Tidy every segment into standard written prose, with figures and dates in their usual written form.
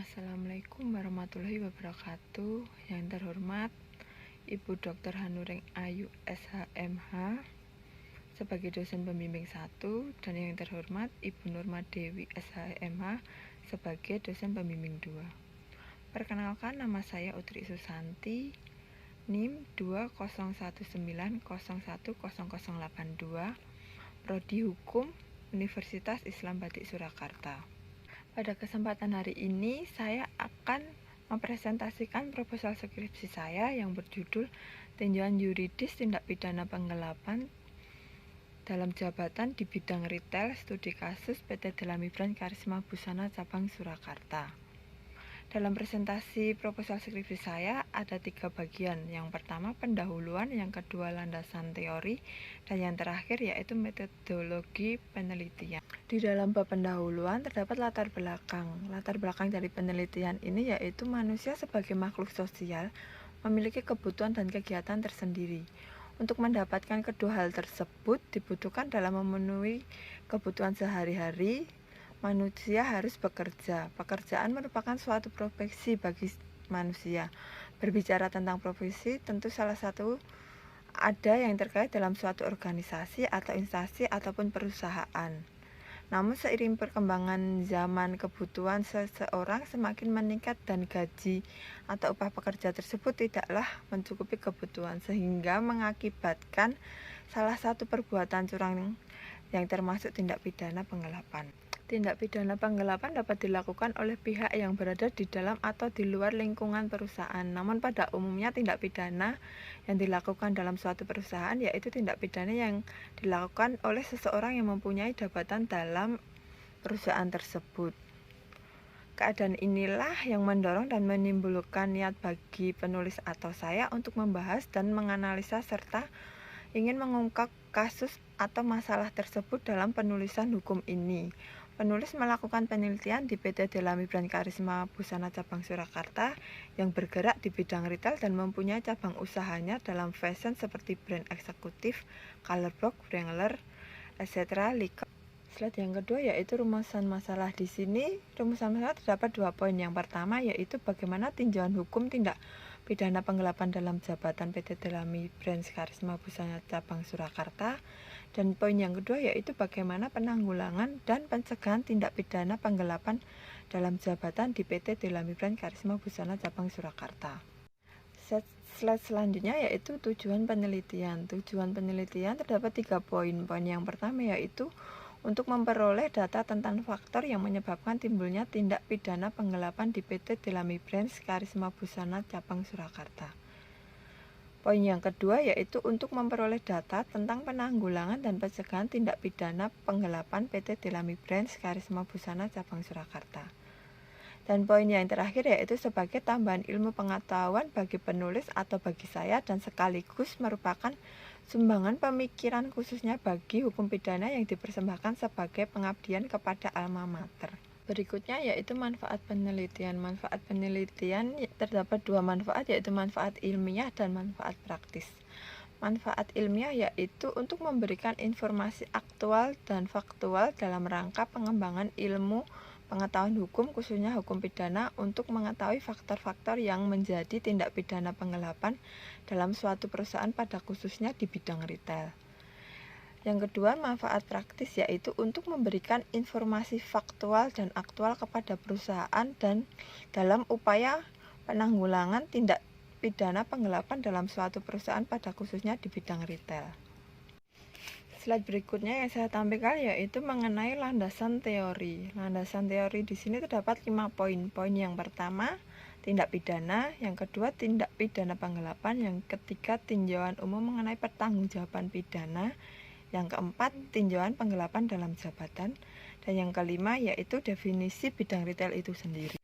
Assalamualaikum warahmatullahi wabarakatuh. Yang terhormat Ibu Dr. Hanuring Ayu SHMH sebagai dosen pembimbing 1 dan yang terhormat Ibu Nurma Dewi SHMH sebagai dosen pembimbing 2. Perkenalkan, nama saya Utri Susanti, NIM 20190100082, Prodi Hukum, Universitas Islam Batik Surakarta. Pada kesempatan hari ini, saya akan mempresentasikan proposal skripsi saya yang berjudul Tinjauan Yuridis Tindak Pidana Penggelapan dalam Jabatan di Bidang Retail Studi Kasus PT Delami Brand Karisma Busana Cabang Surakarta. Dalam presentasi proposal skripsi saya ada 3 bagian. Yang pertama pendahuluan, yang kedua landasan teori, dan yang terakhir yaitu metodologi penelitian. Di dalam bab pendahuluan terdapat latar belakang. Latar belakang dari penelitian ini yaitu manusia sebagai makhluk sosial memiliki kebutuhan dan kegiatan tersendiri. Untuk mendapatkan kedua hal tersebut dibutuhkan dalam memenuhi kebutuhan sehari-hari. Manusia harus bekerja. Pekerjaan merupakan suatu profesi bagi manusia. Berbicara tentang profesi, tentu salah satu ada yang terkait dalam suatu organisasi atau instansi ataupun perusahaan. Namun seiring perkembangan zaman, kebutuhan seseorang semakin meningkat dan gaji atau upah pekerja tersebut tidaklah mencukupi kebutuhan, sehingga mengakibatkan salah satu perbuatan curang yang termasuk tindak pidana penggelapan. Tindak pidana penggelapan dapat dilakukan oleh pihak yang berada di dalam atau di luar lingkungan perusahaan. Namun pada umumnya tindak pidana yang dilakukan dalam suatu perusahaan yaitu tindak pidana yang dilakukan oleh seseorang yang mempunyai jabatan dalam perusahaan tersebut. Keadaan inilah yang mendorong dan menimbulkan niat bagi penulis atau saya untuk membahas dan menganalisa serta ingin mengungkap kasus atau masalah tersebut dalam penulisan hukum ini. Penulis melakukan penelitian di PT Delami Brand Karisma Busana Cabang Surakarta yang bergerak di bidang retail dan mempunyai cabang usahanya dalam fashion seperti brand eksekutif, Colourbox, Wrangler, etc. Slide yang kedua yaitu rumusan masalah. Di sini rumusan masalah terdapat 2 poin. Yang pertama yaitu bagaimana tinjauan hukum tindak pidana penggelapan dalam jabatan PT Delami Brand Karisma Busana Cabang Surakarta. Dan poin yang kedua yaitu bagaimana penanggulangan dan pencegahan tindak pidana penggelapan dalam jabatan di PT Delami Brand Karisma Busana Cabang Surakarta. Slide selanjutnya yaitu tujuan penelitian. Tujuan penelitian terdapat 3 poin. Poin yang pertama yaitu untuk memperoleh data tentang faktor yang menyebabkan timbulnya tindak pidana penggelapan di PT Delami Brand Karisma Busana Cabang Surakarta. Poin yang kedua yaitu untuk memperoleh data tentang penanggulangan dan pencegahan tindak pidana penggelapan PT Delami Brand Karisma Busana Cabang Surakarta. Dan poin yang terakhir yaitu sebagai tambahan ilmu pengetahuan bagi penulis atau bagi saya dan sekaligus merupakan sumbangan pemikiran khususnya bagi hukum pidana yang dipersembahkan sebagai pengabdian kepada alma mater. Berikutnya yaitu manfaat penelitian. Manfaat penelitian terdapat 2 manfaat yaitu manfaat ilmiah dan manfaat praktis. Manfaat ilmiah yaitu untuk memberikan informasi aktual dan faktual dalam rangka pengembangan ilmu pengetahuan hukum khususnya hukum pidana untuk mengetahui faktor-faktor yang menjadi tindak pidana penggelapan dalam suatu perusahaan pada khususnya di bidang retail. Yang kedua, manfaat praktis yaitu untuk memberikan informasi faktual dan aktual kepada perusahaan dan dalam upaya penanggulangan tindak pidana penggelapan dalam suatu perusahaan pada khususnya di bidang retail. Slide berikutnya yang saya tampilkan yaitu mengenai landasan teori. Landasan teori di sini terdapat 5 poin. Poin yang pertama, tindak pidana, yang kedua tindak pidana penggelapan, yang ketiga tinjauan umum mengenai pertanggungjawaban pidana, yang keempat tinjauan penggelapan dalam jabatan, dan yang kelima yaitu definisi bidang retail itu sendiri.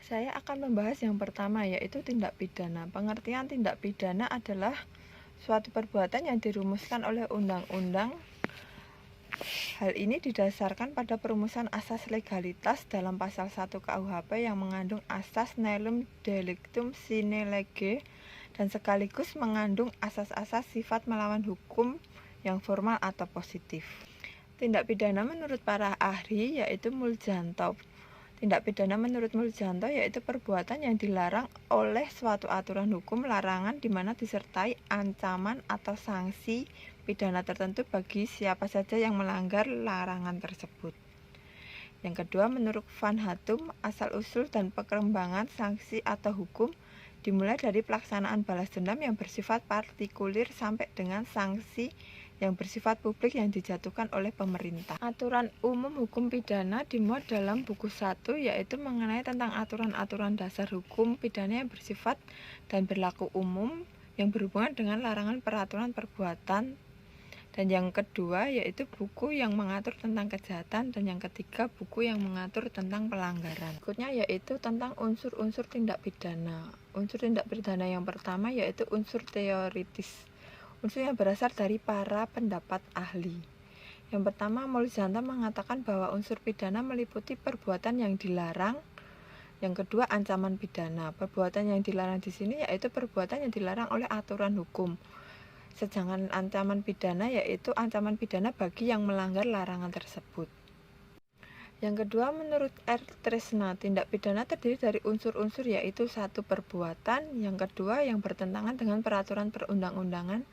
Saya akan membahas yang pertama yaitu tindak pidana. Pengertian tindak pidana adalah suatu perbuatan yang dirumuskan oleh undang-undang. Hal ini didasarkan pada perumusan asas legalitas dalam pasal 1 KUHP yang mengandung asas nullium delictum sine lege dan sekaligus mengandung asas-asas sifat melawan hukum yang formal atau positif. Tindak pidana menurut para ahli yaitu Muljantov Tindak pidana menurut Muljanto yaitu perbuatan yang dilarang oleh suatu aturan hukum larangan di mana disertai ancaman atau sanksi pidana tertentu bagi siapa saja yang melanggar larangan tersebut. Yang kedua, menurut Van Hatum, asal-usul dan perkembangan sanksi atau hukum dimulai dari pelaksanaan balas dendam yang bersifat partikulir sampai dengan sanksi yang bersifat publik yang dijatuhkan oleh pemerintah. Aturan umum hukum pidana dimuat dalam buku 1 yaitu mengenai tentang aturan-aturan dasar hukum pidana yang bersifat dan berlaku umum yang berhubungan dengan larangan peraturan perbuatan. Dan yang kedua yaitu buku yang mengatur tentang kejahatan, dan yang ketiga buku yang mengatur tentang pelanggaran. Berikutnya yaitu tentang unsur-unsur tindak pidana. Unsur tindak pidana yang pertama yaitu unsur teoritis. Unsur yang berasal dari para pendapat ahli. Yang pertama, Muljanto mengatakan bahwa unsur pidana meliputi perbuatan yang dilarang. Yang kedua, ancaman pidana. Perbuatan yang dilarang di sini yaitu perbuatan yang dilarang oleh aturan hukum. Sedangkan ancaman pidana yaitu ancaman pidana bagi yang melanggar larangan tersebut. Yang kedua, menurut R. Tresna, tindak pidana terdiri dari unsur-unsur yaitu satu, perbuatan, yang kedua yang bertentangan dengan peraturan perundang-undangan,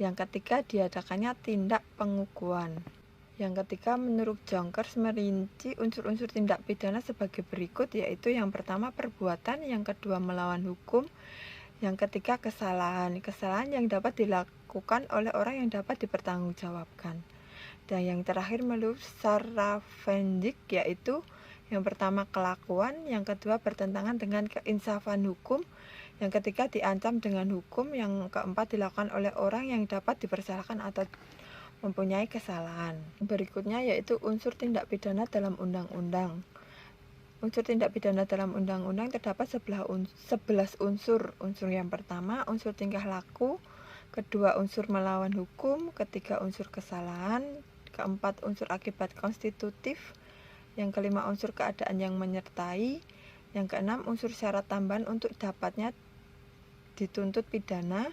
yang ketiga diadakannya tindak pengukuhan. Yang ketiga, menurut Jonkers merinci unsur-unsur tindak pidana sebagai berikut, yaitu yang pertama perbuatan, yang kedua melawan hukum, yang ketiga kesalahan yang dapat dilakukan oleh orang yang dapat dipertanggungjawabkan. Dan yang terakhir menurut Sarafendik yaitu yang pertama kelakuan, yang kedua bertentangan dengan keinsafan hukum, yang ketiga diancam dengan hukum, yang keempat dilakukan oleh orang yang dapat dipersalahkan atau mempunyai kesalahan. Berikutnya yaitu unsur tindak pidana dalam undang-undang. Unsur tindak pidana dalam undang-undang terdapat 11 unsur. Unsur yang pertama unsur tingkah laku, kedua unsur melawan hukum, ketiga unsur kesalahan, keempat unsur akibat konstitutif, yang kelima unsur keadaan yang menyertai, yang keenam unsur syarat tambahan untuk dapatnya dituntut pidana,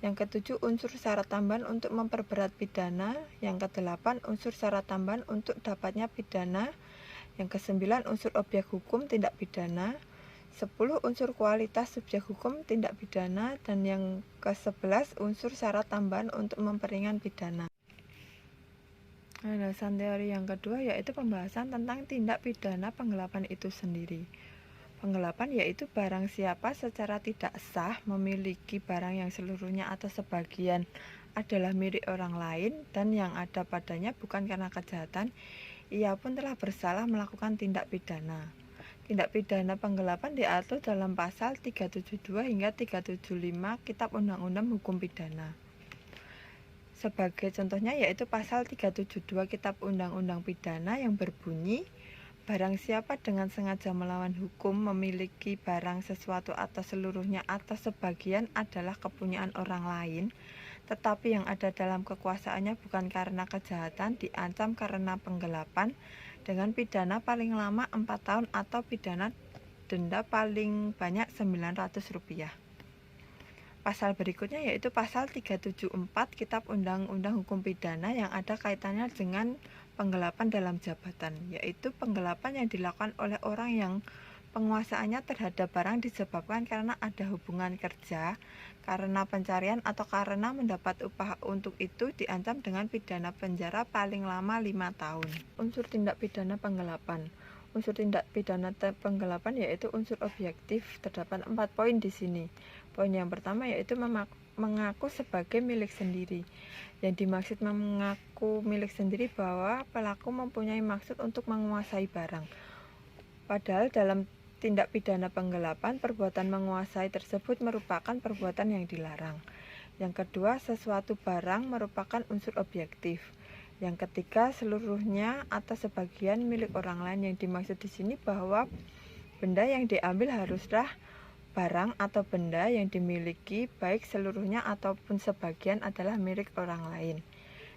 yang ketujuh unsur syarat tambahan untuk memperberat pidana, yang kedelapan unsur syarat tambahan untuk dapatnya pidana, yang kesembilan unsur objek hukum tindak pidana, 10 unsur kualitas subjek hukum tindak pidana, dan yang ke-11 unsur syarat tambahan untuk memperingan pidana. Landasan teori yang kedua yaitu pembahasan tentang tindak pidana penggelapan itu sendiri. Penggelapan yaitu barang siapa secara tidak sah memiliki barang yang seluruhnya atau sebagian adalah milik orang lain dan yang ada padanya bukan karena kejahatan, ia pun telah bersalah melakukan tindak pidana. Tindak pidana penggelapan diatur dalam pasal 372 hingga 375 Kitab Undang-Undang Hukum Pidana. Sebagai contohnya yaitu pasal 372 Kitab Undang-Undang Pidana yang berbunyi, barang siapa dengan sengaja melawan hukum memiliki barang sesuatu atau seluruhnya atau sebagian adalah kepunyaan orang lain, tetapi yang ada dalam kekuasaannya bukan karena kejahatan, diancam karena penggelapan dengan pidana paling lama 4 tahun atau pidana denda paling banyak Rp900. Pasal berikutnya yaitu pasal 374 Kitab Undang-Undang Hukum Pidana yang ada kaitannya dengan penggelapan dalam jabatan, yaitu penggelapan yang dilakukan oleh orang yang penguasaannya terhadap barang disebabkan karena ada hubungan kerja, karena pencarian atau karena mendapat upah untuk itu diancam dengan pidana penjara paling lama 5 tahun. Unsur tindak pidana penggelapan. Unsur tindak pidana penggelapan yaitu unsur objektif. Terdapat 4 poin di sini. Poin yang pertama yaitu mengaku sebagai milik sendiri. Yang dimaksud mengaku milik sendiri bahwa pelaku mempunyai maksud untuk menguasai barang. Padahal dalam tindak pidana penggelapan, perbuatan menguasai tersebut merupakan perbuatan yang dilarang. Yang kedua, sesuatu barang merupakan unsur objektif. Yang ketiga, seluruhnya atau sebagian milik orang lain. Yang dimaksud di sini bahwa benda yang diambil haruslah barang atau benda yang dimiliki, baik seluruhnya ataupun sebagian adalah milik orang lain.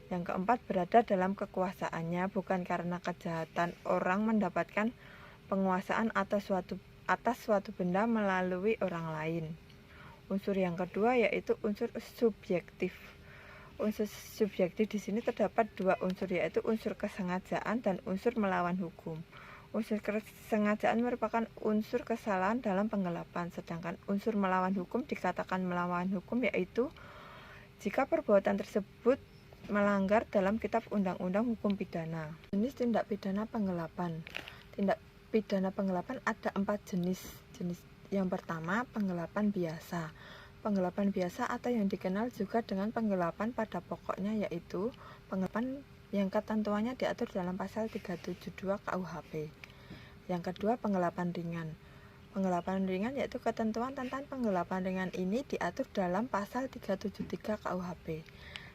Yang keempat, berada dalam kekuasaannya, bukan karena kejahatan orang mendapatkan penguasaan atas suatu benda melalui orang lain. Unsur yang kedua yaitu unsur subjektif. Unsur subjektif di sini terdapat 2 unsur yaitu unsur kesengajaan dan unsur melawan hukum. Unsur kesengajaan merupakan unsur kesalahan dalam penggelapan, sedangkan unsur melawan hukum dikatakan melawan hukum, yaitu jika perbuatan tersebut melanggar dalam Kitab Undang-Undang Hukum Pidana. Jenis tindak pidana penggelapan. Tindak pidana penggelapan ada 4 jenis. Yang pertama, penggelapan biasa. Penggelapan biasa atau yang dikenal juga dengan penggelapan pada pokoknya, yaitu penggelapan yang ketentuannya diatur dalam pasal 372 KUHP. Yang kedua, penggelapan ringan. Penggelapan ringan yaitu ketentuan tentang penggelapan ringan ini diatur dalam pasal 373 KUHP.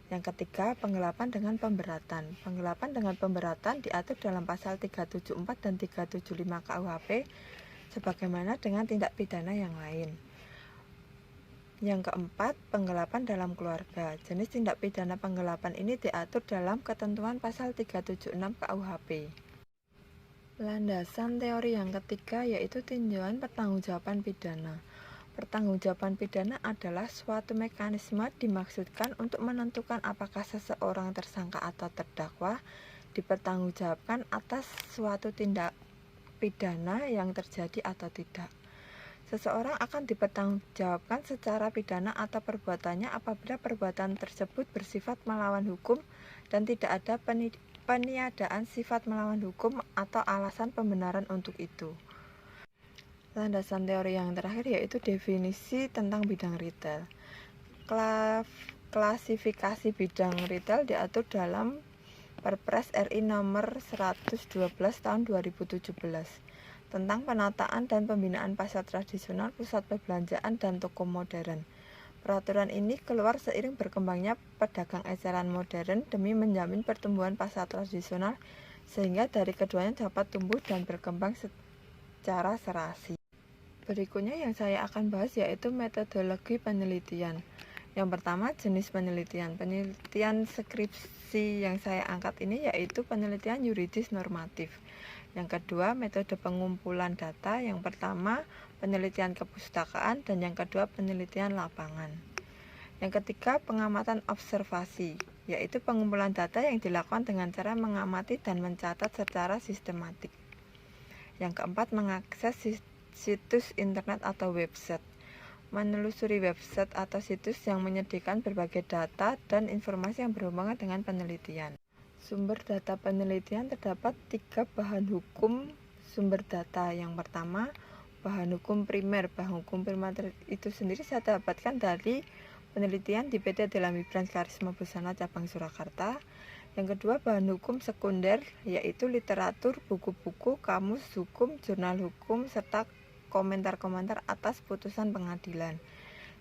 Yang ketiga, penggelapan dengan pemberatan. Penggelapan dengan pemberatan diatur dalam pasal 374 dan 375 KUHP sebagaimana dengan tindak pidana yang lain. Yang keempat, penggelapan dalam keluarga. Jenis tindak pidana penggelapan ini diatur dalam ketentuan pasal 376 KUHP. Landasan teori yang ketiga yaitu tinjauan pertanggungjawaban pidana. Pertanggungjawaban pidana adalah suatu mekanisme dimaksudkan untuk menentukan apakah seseorang tersangka atau terdakwa dipertanggungjawabkan atas suatu tindak pidana yang terjadi atau tidak. Seseorang akan dipertanggungjawabkan secara pidana atau perbuatannya apabila perbuatan tersebut bersifat melawan hukum dan tidak ada peniadaan sifat melawan hukum atau alasan pembenaran untuk itu. Landasan teori yang terakhir yaitu definisi tentang bidang retail. Klasifikasi bidang retail diatur dalam Perpres RI nomor 112 tahun 2017 tentang penataan dan pembinaan pasar tradisional, pusat perbelanjaan, dan toko modern. Peraturan ini keluar seiring berkembangnya pedagang eceran modern demi menjamin pertumbuhan pasar tradisional sehingga dari keduanya dapat tumbuh dan berkembang secara serasi. Berikutnya yang saya akan bahas yaitu metodologi penelitian. Yang pertama, jenis penelitian. Penelitian skripsi yang saya angkat ini yaitu penelitian yuridis normatif. Yang kedua, metode pengumpulan data. Yang pertama, penelitian kepustakaan, dan yang kedua, penelitian lapangan. Yang ketiga, pengamatan observasi, yaitu pengumpulan data yang dilakukan dengan cara mengamati dan mencatat secara sistematik. Yang keempat, mengakses situs internet atau website. Menelusuri website atau situs yang menyediakan berbagai data dan informasi yang berhubungan dengan penelitian. Sumber data penelitian terdapat 3 bahan hukum sumber data. Yang pertama, bahan hukum primer. Bahan hukum primer itu sendiri saya dapatkan dari penelitian di PT Delami Branch Karisma Busana Cabang Surakarta. Yang kedua, bahan hukum sekunder, yaitu literatur, buku-buku, kamus hukum, jurnal hukum, serta komentar-komentar atas putusan pengadilan.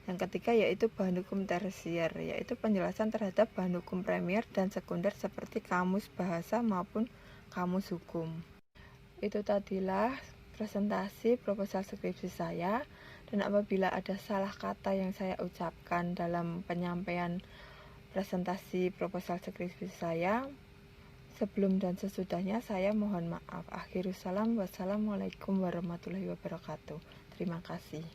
Yang ketiga yaitu bahan hukum tersier, yaitu penjelasan terhadap bahan hukum primer dan sekunder seperti kamus bahasa maupun kamus hukum. Itu tadilah presentasi proposal skripsi saya, dan apabila ada salah kata yang saya ucapkan dalam penyampaian presentasi proposal skripsi saya, sebelum dan sesudahnya saya mohon maaf. Akhirus salam, wassalamualaikum warahmatullahi wabarakatuh. Terima kasih.